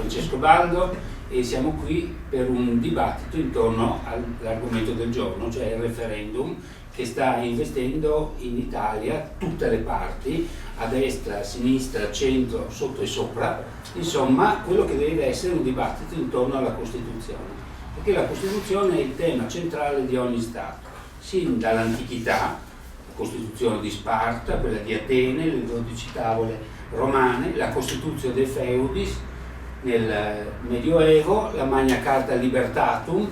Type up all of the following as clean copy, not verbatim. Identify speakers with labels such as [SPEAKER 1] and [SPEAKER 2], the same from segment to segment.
[SPEAKER 1] Francesco Baldo e siamo qui per un dibattito intorno all'argomento del giorno, cioè il referendum che sta investendo in Italia tutte le parti, a destra, a sinistra, a centro, sotto e sopra, insomma quello che deve essere un dibattito intorno alla Costituzione, perché la Costituzione è il tema centrale di ogni Stato, sin dall'antichità, la Costituzione di Sparta, quella di Atene, le 12 tavole romane, la Costituzione de Feudis nel Medioevo, la Magna Carta Libertatum,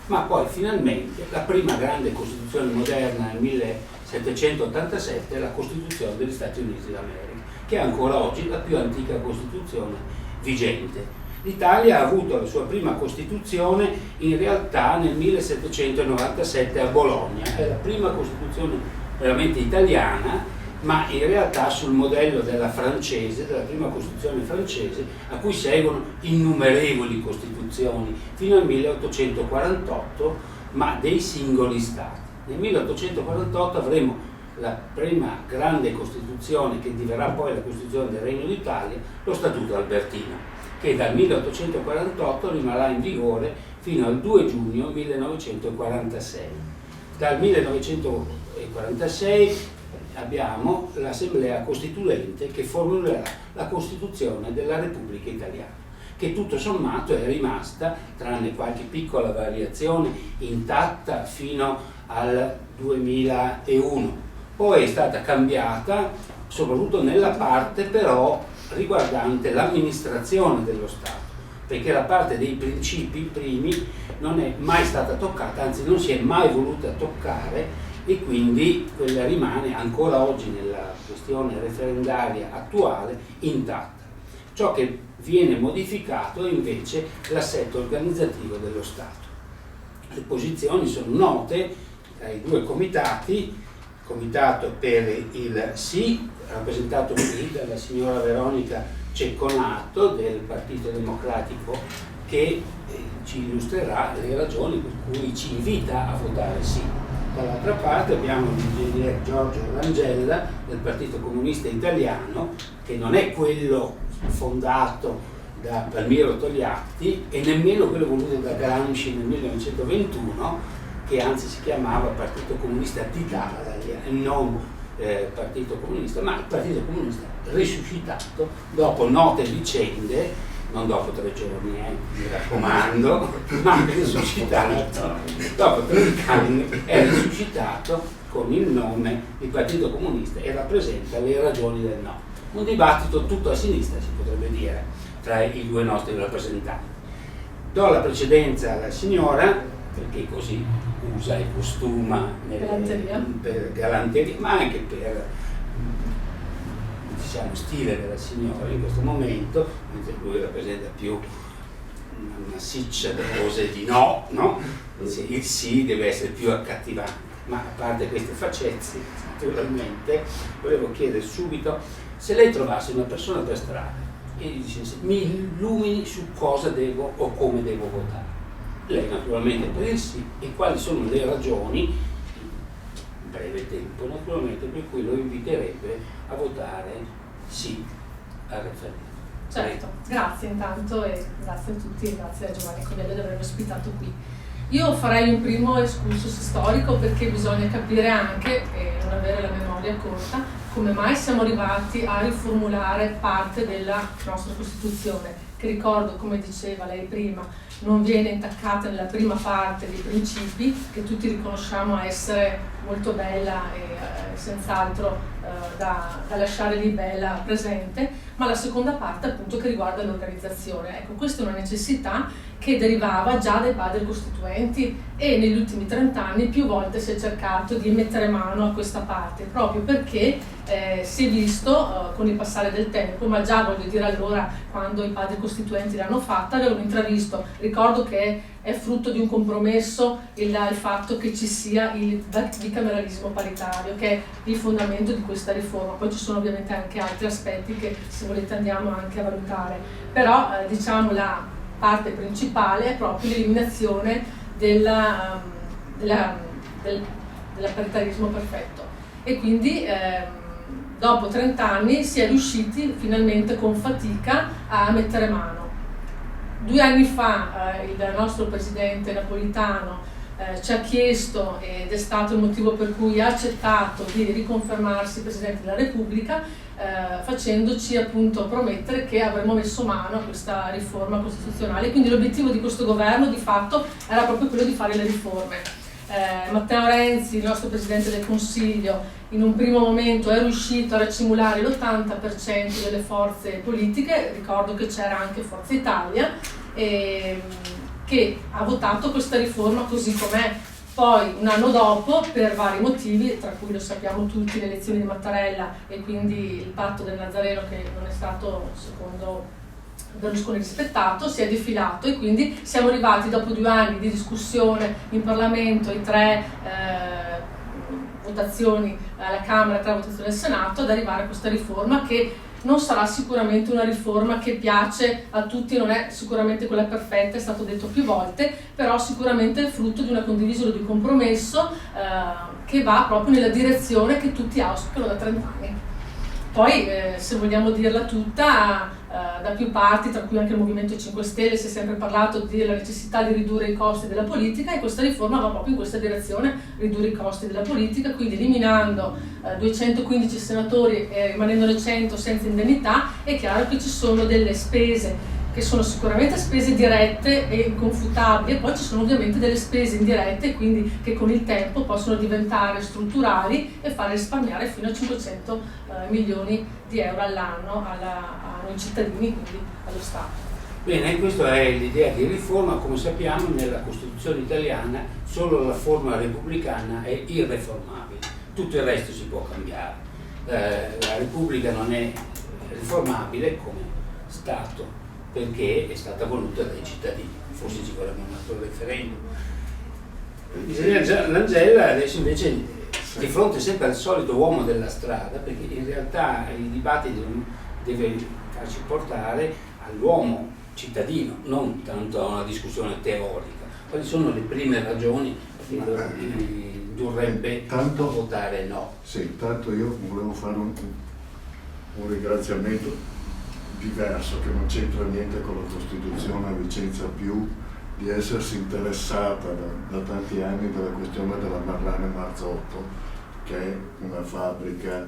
[SPEAKER 1] ma poi finalmente la prima grande Costituzione moderna nel 1787 è la Costituzione degli Stati Uniti d'America, che è ancora oggi la più antica Costituzione vigente. L'Italia ha avuto la sua prima Costituzione in realtà nel 1797 a Bologna, è la prima Costituzione veramente italiana, ma in realtà sul modello della francese, della prima Costituzione francese, a cui seguono innumerevoli Costituzioni fino al 1848, ma dei singoli Stati. Nel 1848 avremo la prima grande Costituzione che diverrà poi la Costituzione del Regno d'Italia, lo Statuto Albertino, che dal 1848 rimarrà in vigore fino al 2 giugno 1946. Dal 1946 abbiamo l'Assemblea Costituente che formulerà la Costituzione della Repubblica Italiana, che tutto sommato è rimasta, tranne qualche piccola variazione, intatta fino al 2001. Poi è stata cambiata soprattutto nella parte però riguardante l'amministrazione dello Stato, perché la parte dei principi primi non è mai stata toccata, anzi non si è mai voluta toccare, e quindi quella rimane ancora oggi nella questione referendaria attuale intatta. Ciò che viene modificato è invece l'assetto organizzativo dello Stato. Le posizioni sono note dai due comitati: il comitato per il sì, rappresentato qui dalla signora Veronica Cecconato del Partito Democratico, che ci illustrerà le ragioni per cui ci invita a votare sì. Dall'altra parte abbiamo l'ingegnere Giorgio Rangella del Partito Comunista Italiano, che non è quello fondato da Palmiro Togliatti e nemmeno quello voluto da Gramsci nel 1921, che anzi si chiamava Partito Comunista d'Italia e non Partito Comunista, ma il Partito Comunista risuscitato dopo note vicende, non dopo 3 giorni, mi raccomando, ma risuscitato, dopo 30 anni è risuscitato con il nome di Partito Comunista e rappresenta le ragioni del no. Un dibattito tutto a sinistra, si potrebbe dire, tra i due nostri rappresentanti. Do la precedenza alla signora, perché così usa e costuma per galanteria, ma anche per stile della signora in questo momento, mentre lui rappresenta più una massiccia dose di no, no? Il sì deve essere più accattivante. Ma a parte queste faccezze, naturalmente, volevo chiedere subito se lei trovasse una persona per strada e gli dicesse: mi illumini su cosa devo o come devo votare. Lei naturalmente per il sì, e quali sono le ragioni, in breve tempo naturalmente, per cui lo inviterebbe a votare sì al referendum.
[SPEAKER 2] Certo, grazie intanto e grazie a tutti e grazie a Giovanni Covello di avermi ospitato qui. Io farei un primo excursus storico perché bisogna capire anche, e non avere la memoria corta, come mai siamo arrivati a riformulare parte della nostra Costituzione, che ricordo, come diceva lei prima, non viene intaccata nella prima parte dei principi, che tutti riconosciamo essere molto bella e senz'altro da lasciare lì bella presente, ma la seconda parte appunto che riguarda l'organizzazione. Ecco, questa è una necessità che derivava già dai padri costituenti e negli ultimi 30 anni più volte si è cercato di mettere mano a questa parte, proprio perché si è visto con il passare del tempo, ma già voglio dire allora quando i padri costituenti l'hanno fatta avevano intravisto, ricordo che è frutto di un compromesso il fatto che ci sia il bicameralismo paritario, che è il fondamento di questa riforma. Poi ci sono ovviamente anche altri aspetti che se volete andiamo anche a valutare, però diciamo la parte principale è proprio l'eliminazione del paritarismo perfetto, e quindi dopo 30 anni si è riusciti finalmente con fatica a mettere mano. 2 anni fa il nostro presidente Napolitano ci ha chiesto, ed è stato il motivo per cui ha accettato di riconfermarsi Presidente della Repubblica, facendoci appunto promettere che avremmo messo mano a questa riforma costituzionale. Quindi l'obiettivo di questo governo di fatto era proprio quello di fare le riforme. Matteo Renzi, il nostro Presidente del Consiglio, in un primo momento è riuscito a racimolare l'80% delle forze politiche, ricordo che c'era anche Forza Italia, che ha votato questa riforma così com'è. Poi un anno dopo, per vari motivi, tra cui lo sappiamo tutti, le elezioni di Mattarella e quindi il patto del Nazareno che non è stato, secondo Berlusconi, rispettato, si è defilato, e quindi siamo arrivati dopo 2 anni di discussione in Parlamento e 3 votazioni alla Camera e 3 votazioni al Senato, ad arrivare a questa riforma che non sarà sicuramente una riforma che piace a tutti, non è sicuramente quella perfetta, è stato detto più volte, però sicuramente è frutto di una condivisione, di un compromesso che va proprio nella direzione che tutti auspicano da 30 anni. Poi, se vogliamo dirla tutta, da più parti, tra cui anche il Movimento 5 Stelle, si è sempre parlato della necessità di ridurre i costi della politica, e questa riforma va proprio in questa direzione, ridurre i costi della politica, quindi eliminando 215 senatori e rimanendone 100 senza indennità. È chiaro che ci sono delle spese che sono sicuramente spese dirette e inconfutabili, e poi ci sono ovviamente delle spese indirette, quindi che con il tempo possono diventare strutturali e fare risparmiare fino a 500 milioni di euro all'anno a noi cittadini, quindi allo Stato.
[SPEAKER 1] Bene, questa è l'idea di riforma. Come sappiamo, nella Costituzione italiana solo la forma repubblicana è irreformabile, tutto il resto si può cambiare. La Repubblica non è riformabile come Stato perché è stata voluta dai cittadini, forse ci vorrebbe un altro referendum. Langella adesso invece di fronte sempre al solito uomo della strada, perché in realtà i dibattiti deve farci portare all'uomo cittadino, non tanto a una discussione teorica. Quali sono le prime ragioni che indurrebbe a votare no?
[SPEAKER 3] Sì, tanto io volevo fare un ringraziamento diverso, che non c'entra niente con la Costituzione, a Vicenza più di essersi interessata da tanti anni della questione della Marlane Marzotto, che è una fabbrica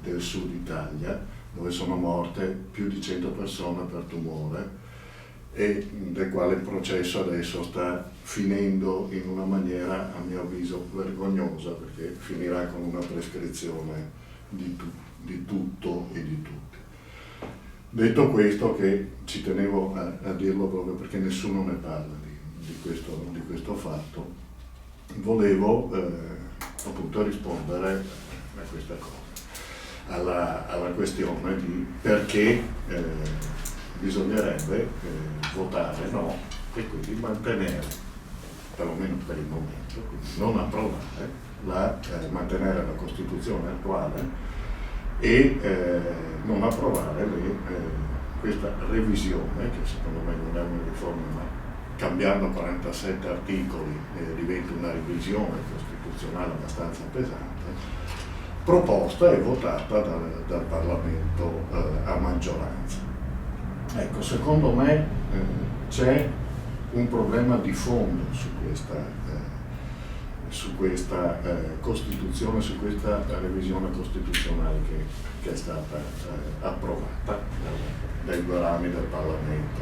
[SPEAKER 3] del sud Italia dove sono morte più di 100 persone per tumore, e del quale il processo adesso sta finendo in una maniera, a mio avviso, vergognosa, perché finirà con una prescrizione di tutto e di tutti. Detto questo, che ci tenevo a dirlo proprio perché nessuno ne parla di questo fatto, volevo appunto rispondere a questa cosa, alla questione di perché bisognerebbe votare no e quindi mantenere, perlomeno per il momento, quindi non approvare, mantenere la Costituzione attuale e non approvare questa revisione, che secondo me non è una riforma, ma cambiando 47 articoli diventa una revisione costituzionale abbastanza pesante, proposta e votata dal Parlamento a maggioranza. Ecco, secondo me c'è un problema di fondo su questa Costituzione, su questa revisione costituzionale che è stata approvata dai 2 rami del Parlamento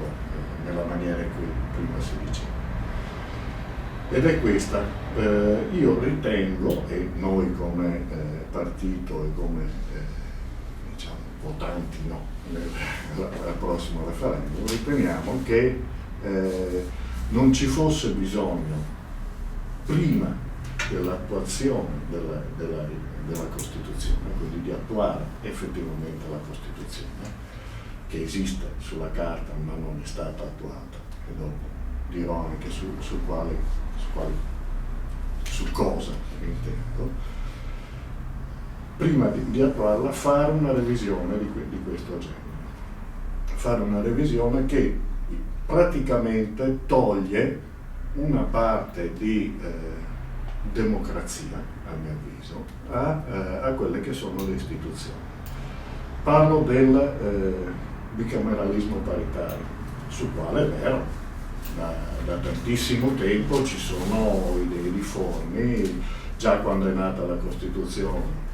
[SPEAKER 3] nella maniera in cui prima si diceva. Ed è questa, io ritengo, e noi come partito e come diciamo, votanti no, al prossimo referendum, riteniamo che non ci fosse bisogno prima dell'attuazione della Costituzione, quindi di attuare effettivamente la Costituzione, che esiste sulla carta ma non è stata attuata, e dopo dirò anche su cosa intendo. Prima di attuarla, fare una revisione di questo genere, fare una revisione che praticamente toglie una parte di democrazia, a mio avviso, a quelle che sono le istituzioni. Parlo del bicameralismo paritario. sul quale è vero, da tantissimo tempo ci sono idee difformi. Già quando è nata la Costituzione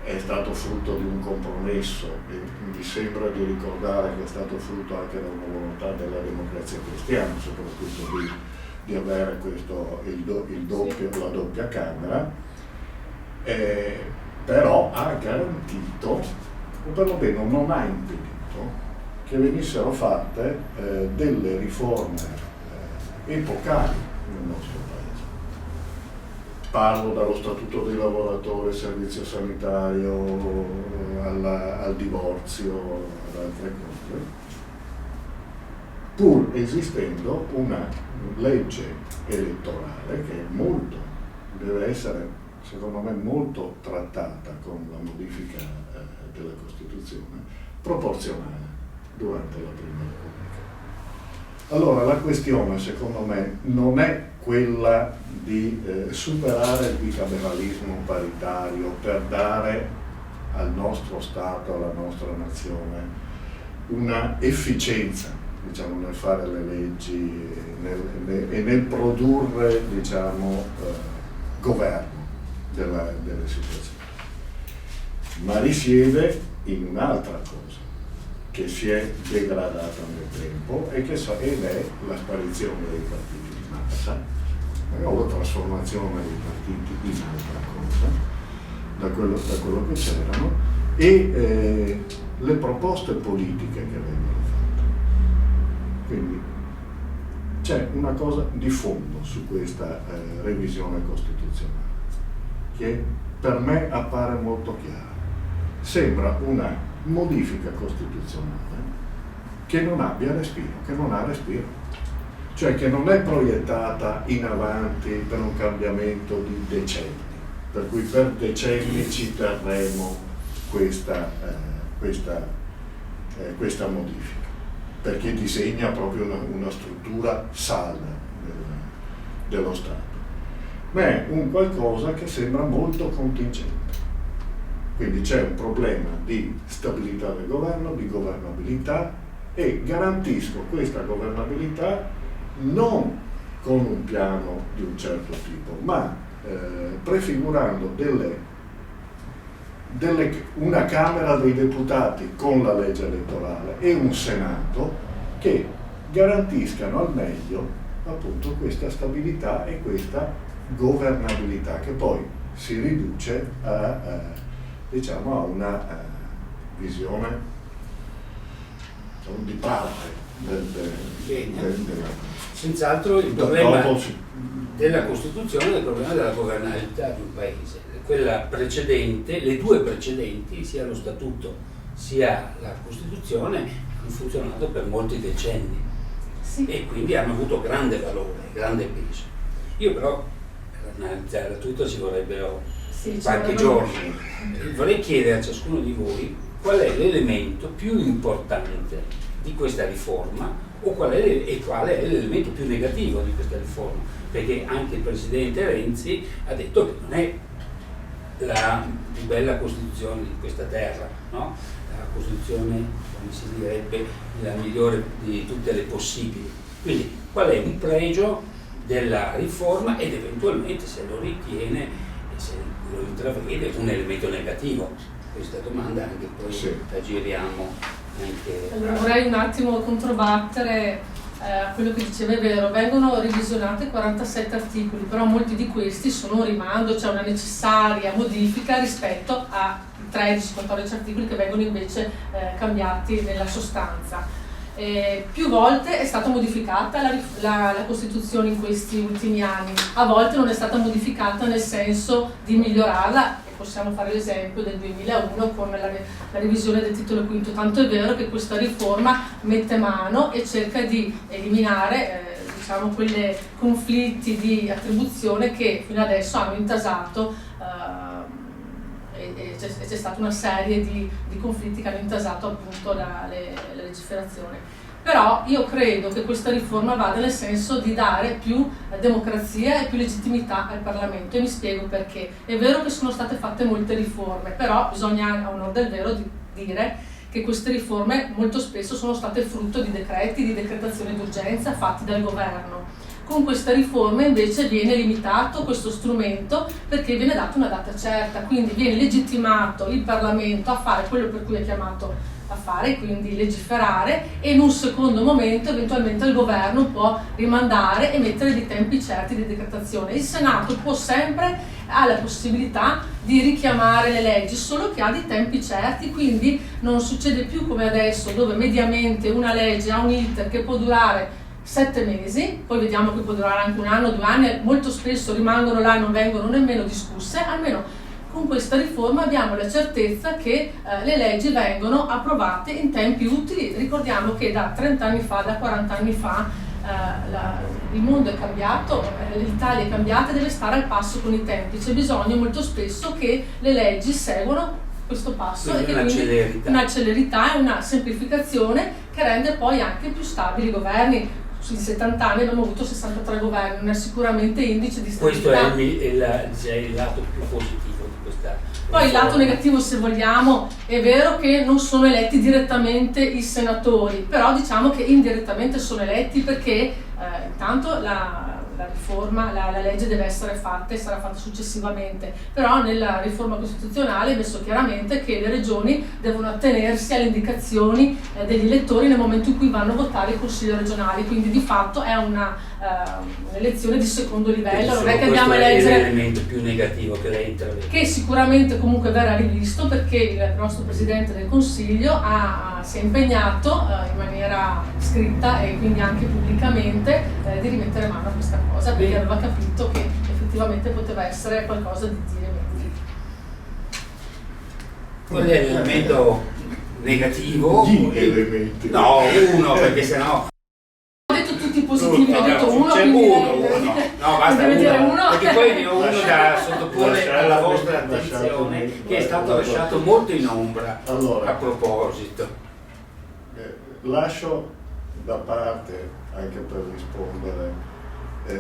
[SPEAKER 3] è stato frutto di un compromesso, e mi sembra di ricordare che è stato frutto anche da una volontà della Democrazia Cristiana, soprattutto di avere la doppia Camera, però ha garantito, o perlomeno non ha impedito, che venissero fatte delle riforme epocali nel nostro Paese. Parlo dallo Statuto dei lavoratori, servizio sanitario, al divorzio, ad altre cose, pur esistendo una legge elettorale che deve essere, secondo me, molto trattata con la modifica della Costituzione, proporzionale durante la Prima Repubblica. Allora la questione, secondo me, non è quella di superare il bicameralismo paritario per dare al nostro Stato, alla nostra nazione, una efficienza, diciamo, nel fare le leggi e nel produrre, diciamo, governo delle situazioni, ma risiede in un'altra cosa che si è degradata nel tempo ed è la sparizione dei partiti di massa, o la trasformazione dei partiti in altra cosa, da quello che c'erano, e le proposte politiche che vengono fatte. Quindi c'è una cosa di fondo su questa revisione costituzionale che per me appare molto chiara. Sembra una modifica costituzionale che non abbia respiro, che non ha respiro. Cioè che non è proiettata in avanti per un cambiamento di decenni, per cui per decenni ci terremo questa modifica, perché disegna proprio una struttura salda dello Stato, ma è un qualcosa che sembra molto contingente. Quindi c'è un problema di stabilità del governo, di governabilità, e garantisco questa governabilità non con un piano di un certo tipo, ma prefigurando una Camera dei Deputati con la legge elettorale e un Senato che garantiscano al meglio appunto questa stabilità e questa governabilità, che poi si riduce diciamo a una visione di parte
[SPEAKER 1] Senz'altro il problema della Costituzione è il problema della governabilità di un paese. Quella precedente, le due precedenti, sia lo Statuto sia la Costituzione, hanno funzionato per molti decenni, sì, e quindi hanno avuto grande valore, grande peso. Io però, per analizzare tutto ci vorrebbero qualche giorno. Vorrei chiedere a ciascuno di voi qual è l'elemento più importante di questa riforma o quale è l'elemento più negativo di questa riforma, perché anche il Presidente Renzi ha detto che non è la più bella Costituzione di questa terra, no? La Costituzione, come si direbbe, la migliore di tutte le possibili. Quindi qual è un pregio della riforma ed eventualmente, se lo ritiene e se lo intravede, un elemento negativo? Questa domanda anche poi la giriamo.
[SPEAKER 2] Allora vorrei un attimo controbattere a quello che diceva. È vero, vengono revisionati 47 articoli, però molti di questi sono un rimando, c'è una necessaria modifica rispetto a 13-14 articoli che vengono invece cambiati nella sostanza. Più volte è stata modificata la Costituzione in questi ultimi anni, a volte non è stata modificata nel senso di migliorarla. Possiamo fare l'esempio del 2001 con la revisione del titolo quinto, tanto è vero che questa riforma mette mano e cerca di eliminare diciamo quei conflitti di attribuzione che fino adesso hanno intasato e c'è stata una serie di conflitti che hanno intasato appunto la legiferazione. Però io credo che questa riforma vada nel senso di dare più democrazia e più legittimità al Parlamento, e mi spiego perché. È vero che sono state fatte molte riforme, però bisogna a onor del vero dire che queste riforme molto spesso sono state frutto di decreti, di decretazioni d'urgenza fatti dal governo. Con questa riforma invece viene limitato questo strumento perché viene data una data certa, quindi viene legittimato il Parlamento a fare quello per cui è chiamato a fare, quindi legiferare, e in un secondo momento eventualmente il governo può rimandare e mettere dei tempi certi di decretazione. Il Senato ha la possibilità di richiamare le leggi, solo che ha dei tempi certi, quindi non succede più come adesso, dove mediamente una legge ha un iter che può durare 7 mesi, poi vediamo che può durare anche 1 anno, 2 anni, molto spesso rimangono là e non vengono nemmeno discusse. Almeno con questa riforma abbiamo la certezza che le leggi vengono approvate in tempi utili. Ricordiamo che da 30 anni fa, da 40 anni fa, il mondo è cambiato, l'Italia è cambiata e deve stare al passo con i tempi. C'è bisogno molto spesso che le leggi seguano questo passo,
[SPEAKER 1] quindi
[SPEAKER 2] e che una celerità e una semplificazione che rende poi anche più stabili i governi. Sui 70 anni abbiamo avuto 63 governi, non è sicuramente indice di stabilità.
[SPEAKER 1] Questo è il lato più positivo di questa.
[SPEAKER 2] Poi il lato negativo, se vogliamo, è vero che non sono eletti direttamente i senatori, però diciamo che indirettamente sono eletti perché intanto la riforma, la legge deve essere fatta e sarà fatta successivamente, però nella riforma costituzionale è messo chiaramente che le regioni devono attenersi alle indicazioni degli elettori nel momento in cui vanno a votare i consigli regionali, quindi di fatto è un'elezione di secondo livello. Non è che andiamo a eleggere,
[SPEAKER 1] è l'elemento più negativo che lei intravede,
[SPEAKER 2] che sicuramente comunque verrà rivisto, perché il nostro Presidente del Consiglio si è impegnato in maniera scritta e quindi anche pubblicamente di rimettere mano a questa cosa, perché aveva capito che effettivamente poteva essere qualcosa di dire.
[SPEAKER 1] Qual è l'elemento negativo?
[SPEAKER 3] Gli elementi.
[SPEAKER 1] No, uno, perché sennò
[SPEAKER 2] Ho detto tutti i positivi, ho detto uno,
[SPEAKER 1] c'è
[SPEAKER 2] quindi
[SPEAKER 1] uno. No, basta
[SPEAKER 2] deve dire
[SPEAKER 1] uno,
[SPEAKER 2] uno.
[SPEAKER 1] perché poi ne ho uno da sottoporre
[SPEAKER 3] lasciate-
[SPEAKER 1] alla vostra
[SPEAKER 3] lasciate-
[SPEAKER 1] attenzione, che è stato lasciato molto in ombra.
[SPEAKER 3] Allora,
[SPEAKER 1] A proposito,
[SPEAKER 3] lascio da parte, anche per rispondere,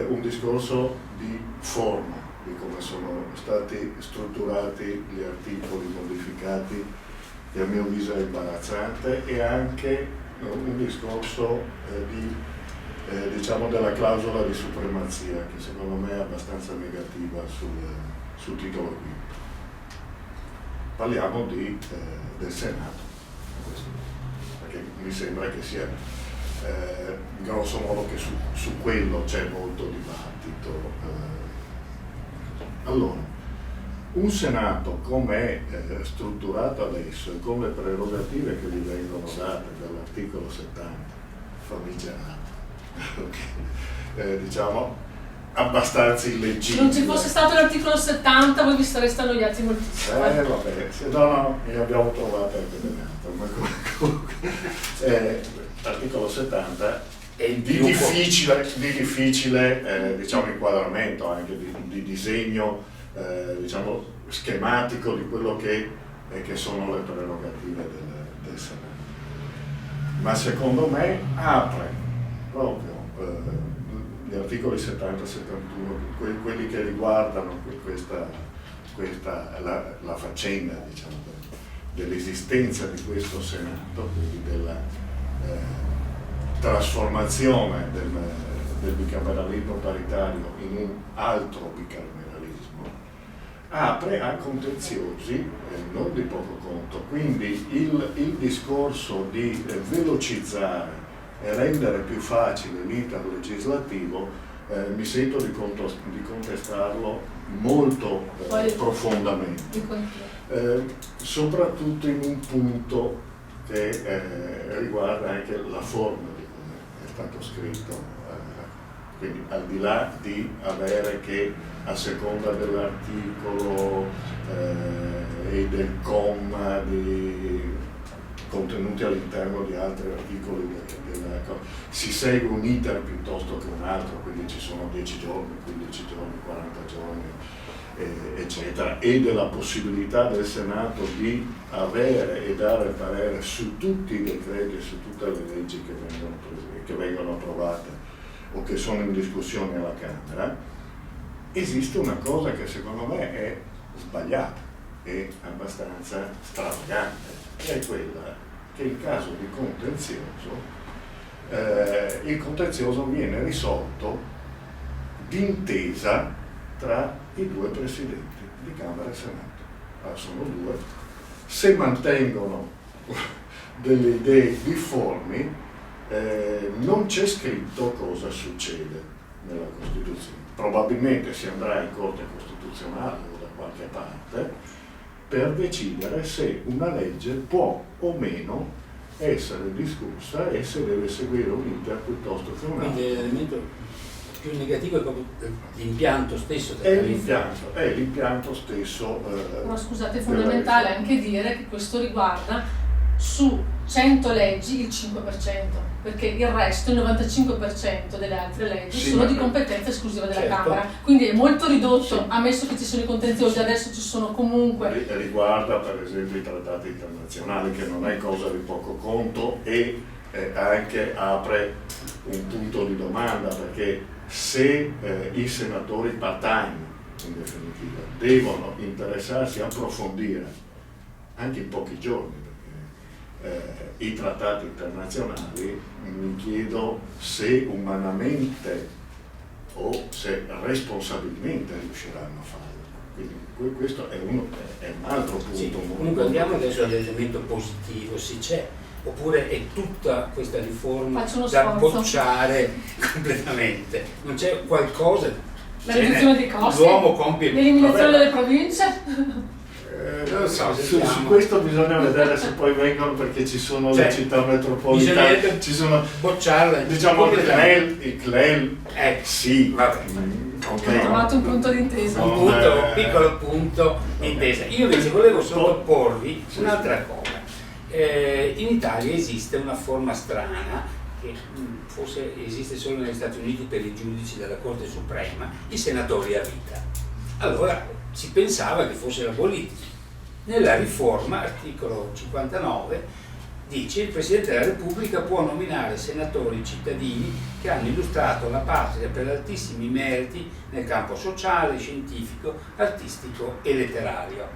[SPEAKER 3] un discorso di forma, di come sono stati strutturati gli articoli modificati, che a mio avviso è imbarazzante, e anche un discorso diciamo della clausola di supremazia, che secondo me è abbastanza negativa sul titolo quinto. Parliamo del Senato, perché mi sembra che sia grosso modo che su quello c'è molto dibattito. Allora, un Senato come è strutturato adesso e con le prerogative che gli vengono date dall'articolo 70, famigerato, diciamo abbastanza illeggibile.
[SPEAKER 2] Se non ci fosse stato l'articolo 70 voi vi sareste annoiati moltissimo.
[SPEAKER 3] Vabbè, no, ne abbiamo trovate anche delle altre, ma comunque l'articolo 70
[SPEAKER 1] è
[SPEAKER 3] di difficile diciamo, inquadramento, anche di disegno diciamo, schematico di quello che sono le prerogative del Senato. Ma secondo me apre proprio gli articoli 70 e 71, quelli che riguardano la faccenda, diciamo, dell'esistenza di questo Senato, quindi della trasformazione del bicameralismo paritario in un altro bicameralismo, apre a contenziosi non di poco conto. Quindi il discorso di velocizzare e rendere più facile l'iter legislativo mi sento di contestarlo molto profondamente, soprattutto in un punto che riguarda anche la forma di come è stato scritto, quindi al di là di avere che a seconda dell'articolo e del comma contenuti all'interno di altri articoli si segue un iter piuttosto che un altro, quindi ci sono 10 giorni, 15 giorni, 40 giorni, eccetera, e della possibilità del Senato di avere e dare parere su tutti i decreti e su tutte le leggi che vengono approvate o che sono in discussione alla Camera. Esiste una cosa che secondo me è sbagliata e abbastanza stravagante, che è quella che in caso di contenzioso il contenzioso viene risolto d'intesa tra i due presidenti di Camera e Senato. Allora, sono due, se mantengono delle idee difformi, non c'è scritto cosa succede nella Costituzione. Probabilmente si andrà in Corte Costituzionale o da qualche parte per decidere se una legge può o meno essere discussa e se deve seguire un iter piuttosto che un altro.
[SPEAKER 1] Quindi l'elemento più negativo è proprio l'impianto stesso.
[SPEAKER 3] È l'impianto stesso.
[SPEAKER 2] Però scusate, è fondamentale anche dire che questo riguarda su 100 leggi il 5%, perché il resto, il 95% delle altre leggi sono di competenza esclusiva della Camera, quindi è molto ridotto, ammesso che ci sono i contenziosi, adesso ci sono comunque.
[SPEAKER 3] Riguarda per esempio i trattati internazionali, che non è cosa di poco conto, e anche apre un punto di domanda, perché se i senatori part-time, in definitiva, devono interessarsi, approfondire anche in pochi giorni i trattati internazionali, mi chiedo se umanamente o se responsabilmente riusciranno a farlo. Quindi questo è un altro punto.
[SPEAKER 1] Sì, comunque andiamo adesso all'elemento positivo, se c'è, oppure è tutta questa riforma da bocciare completamente. Non c'è qualcosa.
[SPEAKER 2] La riduzione dei costi,
[SPEAKER 1] l'uomo compie
[SPEAKER 2] l'eliminazione delle province.
[SPEAKER 3] Non so, su questo bisogna vedere se poi vengono, perché ci sono le città metropolitane, ci sono,
[SPEAKER 1] bocciarle,
[SPEAKER 3] diciamo il CLEL, sì,
[SPEAKER 1] vabbè.
[SPEAKER 2] Ho trovato un punto d'intesa.
[SPEAKER 1] Un piccolo punto d'intesa. Io invece volevo sottoporvi un'altra cosa. In Italia esiste una forma strana, che forse esiste solo negli Stati Uniti per i giudici della Corte Suprema, i senatori a vita. Allora si pensava che fossero aboliti. Nella riforma, articolo 59, dice: il Presidente della Repubblica può nominare senatori cittadini che hanno illustrato la patria per altissimi meriti nel campo sociale, scientifico, artistico e letterario.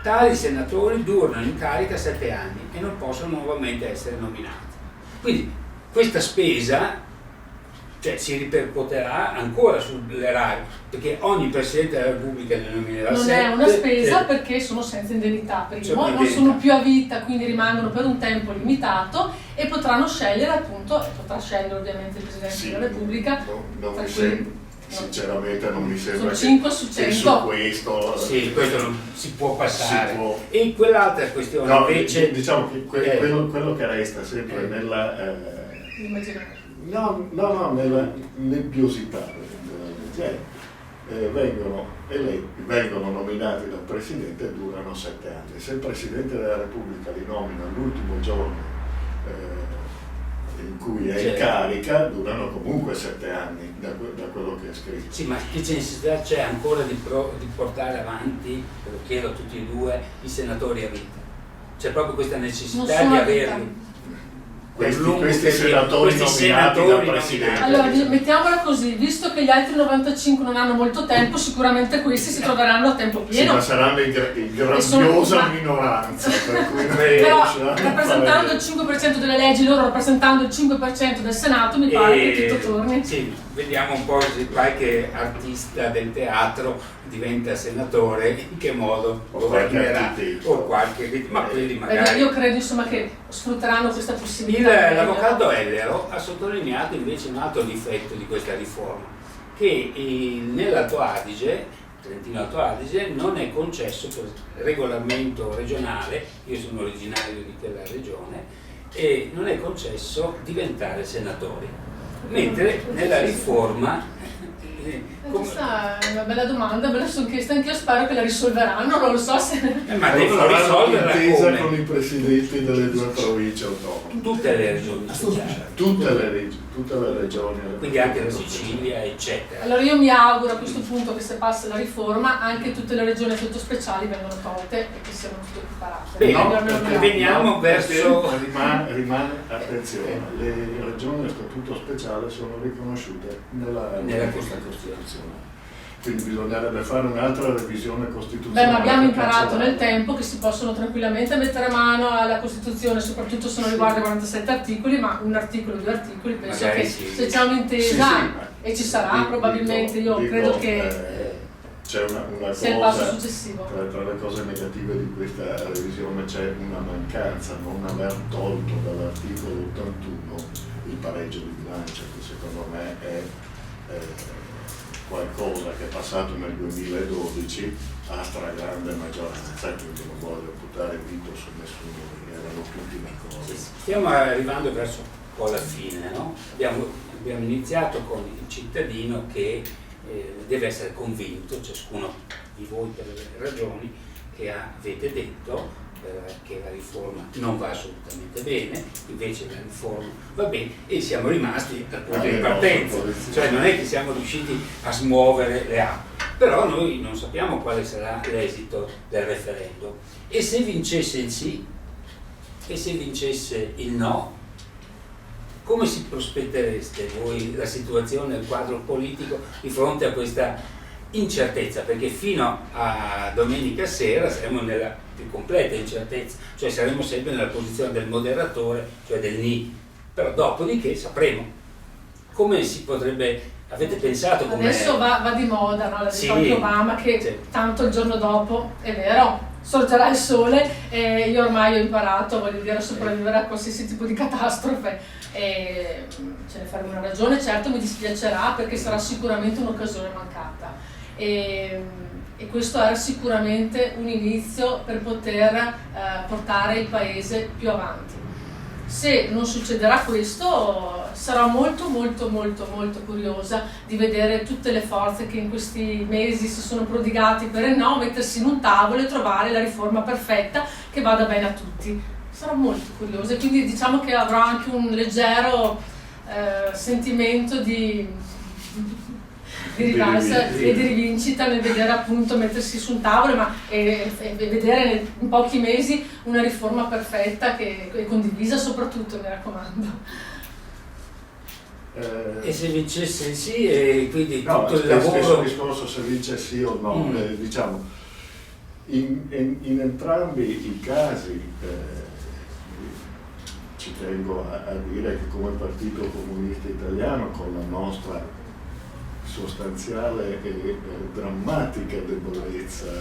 [SPEAKER 1] Tali senatori durano in carica 7 anni e non possono nuovamente essere nominati. Quindi questa spesa si ripercuoterà ancora sull'erario, perché ogni Presidente della Repubblica ne nominerà 7.
[SPEAKER 2] Non è una spesa perché sono senza indennità, primo, non sono più a vita, quindi rimangono per un tempo limitato e potranno scegliere, appunto, e potrà scegliere ovviamente il Presidente della Repubblica.
[SPEAKER 3] Sinceramente non mi sembra
[SPEAKER 2] che 5 su 100.
[SPEAKER 3] Su questo,
[SPEAKER 1] questo non si può passare. E quell'altra questione invece,
[SPEAKER 3] diciamo che quello che resta sempre nella nella nebbiosità della legge, vengono nominati dal Presidente e durano 7 anni. Se il Presidente della Repubblica li nomina l'ultimo giorno in cui è in carica, durano comunque 7 anni da quello che è scritto.
[SPEAKER 1] Sì, ma che necessità c'è ancora di portare avanti, lo chiedo a tutti e due, i senatori a vita? C'è proprio questa necessità di averli.
[SPEAKER 3] Questi senatori nominati dal Presidente.
[SPEAKER 2] Allora, mettiamola così, visto che gli altri 95 non hanno molto tempo, sicuramente questi si troveranno a tempo pieno.
[SPEAKER 3] Sì, ma saranno in grandiosa minoranza, per cui
[SPEAKER 2] però rappresentando il 5% delle leggi, loro rappresentando il 5% del Senato, mi pare che tutto torni.
[SPEAKER 1] Sì, vediamo un po' se qualche artista del teatro diventa senatore, in che modo governerà, o qualche, ma quelli magari.
[SPEAKER 2] Io credo insomma che sfrutteranno questa possibilità.
[SPEAKER 1] L'avvocato Ellero ha sottolineato invece un altro difetto di questa riforma, che nell'Alto Adige, Trentino Alto Adige, non è concesso per regolamento regionale, io sono originario di quella regione, e non è concesso diventare senatori, mentre nella riforma
[SPEAKER 2] questa è una bella domanda, me la sono chiesta anche io, spero che la risolveranno, non lo so se.
[SPEAKER 1] Ma devono risolverla come?
[SPEAKER 3] Con i presidenti delle 2 province autonome.
[SPEAKER 1] Tutte le regioni speciali.
[SPEAKER 3] Tutte le regioni.
[SPEAKER 1] Quindi anche la Sicilia, eccetera.
[SPEAKER 2] Allora io mi auguro a questo punto che se passa la riforma anche tutte le regioni sottospeciali vengano tolte e che siano tutte equiparate.
[SPEAKER 1] Bene, veniamo verso.
[SPEAKER 3] Rimane, attenzione, le regioni a statuto speciale sono riconosciute nella Costituzione. quindi bisognerebbe fare un'altra revisione costituzionale.
[SPEAKER 2] Ma abbiamo imparato nel tempo che si possono tranquillamente mettere mano alla Costituzione, soprattutto se non riguarda 47 articoli, ma un articolo, 2 articoli, penso
[SPEAKER 1] magari
[SPEAKER 2] che
[SPEAKER 1] sì.
[SPEAKER 2] se c'è un'intesa, e ci sarà probabilmente, io credo che
[SPEAKER 3] c'è una
[SPEAKER 2] sia il passo
[SPEAKER 3] cosa,
[SPEAKER 2] successivo.
[SPEAKER 3] tra le cose negative di questa revisione c'è una mancanza, non aver tolto dall'articolo 81 il pareggio di bilancio, che secondo me è qualcosa che è passato nel 2012 a stragrande maggioranza, quindi non voglio buttare il dito su nessuno, erano tutti d'accordo.
[SPEAKER 1] Stiamo arrivando verso un po' la fine, no? Abbiamo iniziato con il cittadino che deve essere convinto, ciascuno di voi per le ragioni che avete detto, che la riforma non va assolutamente bene, invece la riforma va bene, e siamo rimasti al punto di partenza, cioè non è che siamo riusciti a smuovere le acque, però noi non sappiamo quale sarà l'esito del referendum, e se vincesse il sì e se vincesse il no, come si prospettereste voi la situazione, il quadro politico di fronte a questa incertezza? Perché fino a domenica sera saremo nella più completa incertezza, cioè saremo sempre nella posizione del moderatore, cioè del ni, però dopodiché sapremo come si potrebbe. Avete pensato come
[SPEAKER 2] adesso va di moda, no? La
[SPEAKER 1] sì,
[SPEAKER 2] di Obama che sì, tanto il giorno dopo, è vero, sorgerà il sole, e io ormai ho imparato, voglio dire, a sopravvivere a qualsiasi tipo di catastrofe, e ce ne faremo una ragione. Certo mi dispiacerà perché sarà sicuramente un'occasione mancata, e questo era sicuramente un inizio per poter portare il paese più avanti. Se non succederà questo, sarò molto curiosa di vedere tutte le forze che in questi mesi si sono prodigati per il no, mettersi in un tavolo e trovare la riforma perfetta che vada bene a tutti. Sarò molto curiosa, e quindi diciamo che avrò anche un leggero sentimento di rivalsa e di rivincita nel vedere appunto mettersi su un tavolo e vedere in pochi mesi una riforma perfetta che è condivisa, soprattutto, mi raccomando.
[SPEAKER 1] E se vincesse il sì, e quindi
[SPEAKER 3] no,
[SPEAKER 1] tutto il lavoro.
[SPEAKER 3] Stesso discorso se vince sì o no, diciamo in entrambi i casi ci tengo a dire che come Partito Comunista Italiano, con la nostra sostanziale e drammatica debolezza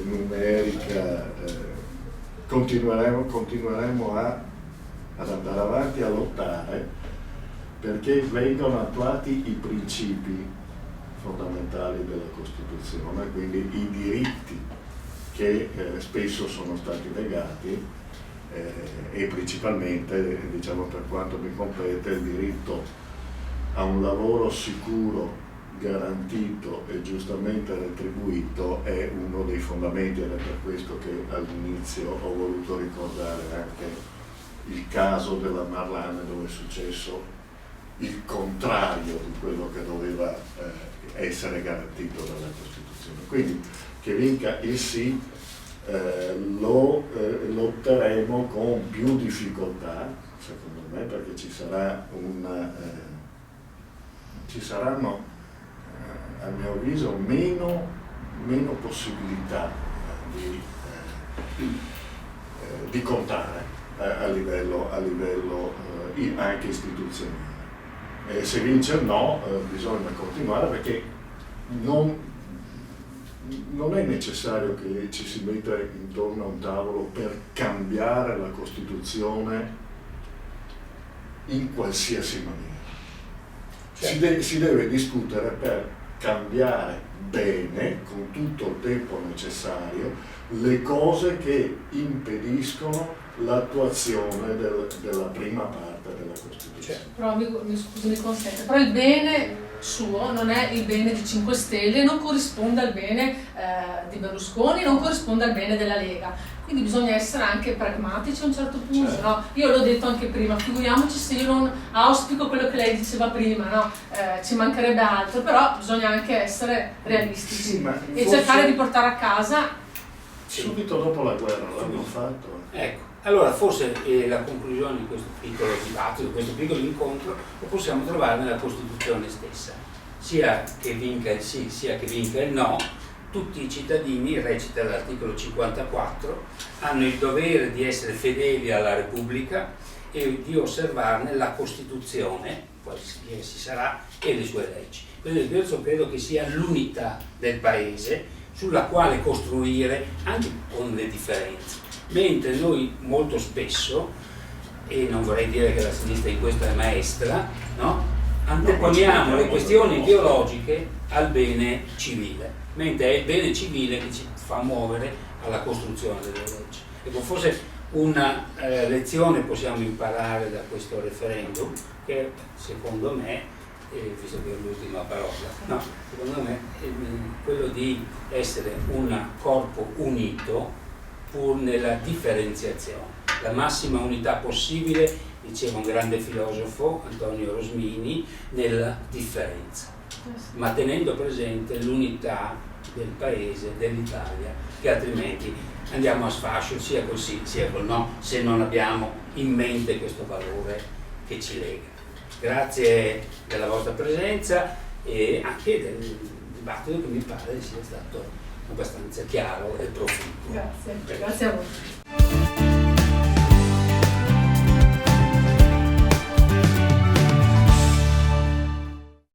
[SPEAKER 3] numerica, continueremo ad andare avanti a lottare perché vengano attuati i principi fondamentali della Costituzione, quindi i diritti che spesso sono stati negati, e principalmente, diciamo, per quanto mi compete, il diritto a un lavoro sicuro, garantito e giustamente retribuito è uno dei fondamenti, ed è per questo che all'inizio ho voluto ricordare anche il caso della Marlane, dove è successo il contrario di quello che doveva essere garantito dalla Costituzione. Quindi che vinca il sì lo lotteremo con più difficoltà, secondo me, perché ci saranno a mio avviso meno possibilità di contare a livello anche istituzionale. Se vince il no, bisogna continuare, perché non è necessario che ci si metta intorno a un tavolo per cambiare la Costituzione in qualsiasi maniera. Si deve discutere per cambiare bene, con tutto il tempo necessario, le cose che impediscono l'attuazione della prima parte della Costituzione.
[SPEAKER 2] Però mi consente, però il bene suo non è il bene di 5 Stelle, non corrisponde al bene di Berlusconi, non corrisponde al bene della Lega. Quindi bisogna essere anche pragmatici a un certo punto, certo. No? Io l'ho detto anche prima, figuriamoci se io non auspico quello che lei diceva prima, no? Ci mancherebbe altro, però bisogna anche essere realistici, sì, e cercare di portare a casa.
[SPEAKER 3] Subito dopo la guerra l'hanno fatto.
[SPEAKER 1] Ecco, allora forse la conclusione di questo piccolo dibattito, di questo piccolo incontro, lo possiamo trovare nella Costituzione stessa. sia che vinca il sì sia che vinca il no, tutti i cittadini, recita l'articolo 54, hanno il dovere di essere fedeli alla Repubblica e di osservarne la Costituzione, qualsiasi si sarà, e le sue leggi. Quindi questo credo che sia l'unità del Paese sulla quale costruire anche con le differenze. Mentre noi molto spesso, e non vorrei dire che la sinistra in questo è maestra, no? Anteponiamo le questioni ideologiche al bene civile, mentre è il bene civile che ci fa muovere alla costruzione delle leggi. Ecco, forse una lezione possiamo imparare da questo referendum, che secondo me, visto che è l'ultima parola, no, secondo me è quello di essere un corpo unito pur nella differenziazione, la massima unità possibile, diceva un grande filosofo, Antonio Rosmini, nella differenza, ma tenendo presente l'unità del Paese, dell'Italia, che altrimenti andiamo a sfascio sia col sì sia col no, se non abbiamo in mente questo valore che ci lega. Grazie della vostra presenza e anche del dibattito che mi pare sia stato abbastanza chiaro e proficuo.
[SPEAKER 2] Grazie a voi.